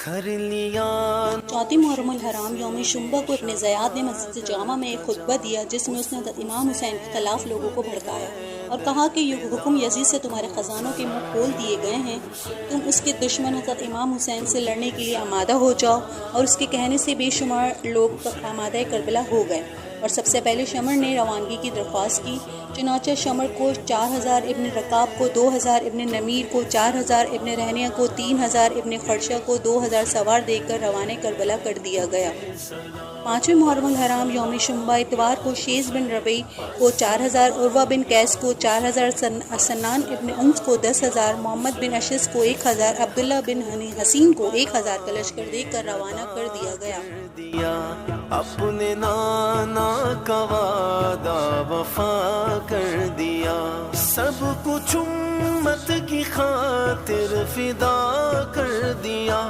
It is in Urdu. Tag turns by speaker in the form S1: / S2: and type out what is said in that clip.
S1: چوتھی محرم الحرام یوم شنبہ کو ابن زیاد نے مسجد جامع میں ایک خطبہ دیا جس میں اس نے حضرت امام حسین کے خلاف لوگوں کو بھڑکایا اور کہا کہ یہ حکم یزید سے تمہارے خزانوں کے منہ کھول دیے گئے ہیں، تم اس کے دشمن حضرت امام حسین سے لڑنے کے لیے آمادہ ہو جاؤ، اور اس کے کہنے سے بے شمار لوگ آمادہ کربلا ہو گئے اور سب سے پہلے شمر نے روانگی کی درخواست کی۔ چنانچہ شمر کو 4000، ابن رکاب کو 2000، ابن نمیر کو 4000، ابن رہنیہ کو 3000، ابن خرشہ کو 2000 سوار دے کر روانہ کربلا کر دیا گیا۔ پانچویں محرم الحرام یوم شنبہ اتوار کو شیز بن ربیع کو 4000، عروہ بن قیس کو 4000، سنان ابن انس کو 10000، محمد بن اشس کو 1000، عبداللہ بن حسین کو 1000 کا لشکر دے کر روانہ کر دیا گیا۔
S2: اپنے نانا کا وعدہ وفا کر دیا، سب کچھ امت کی خاطر فدا کر دیا۔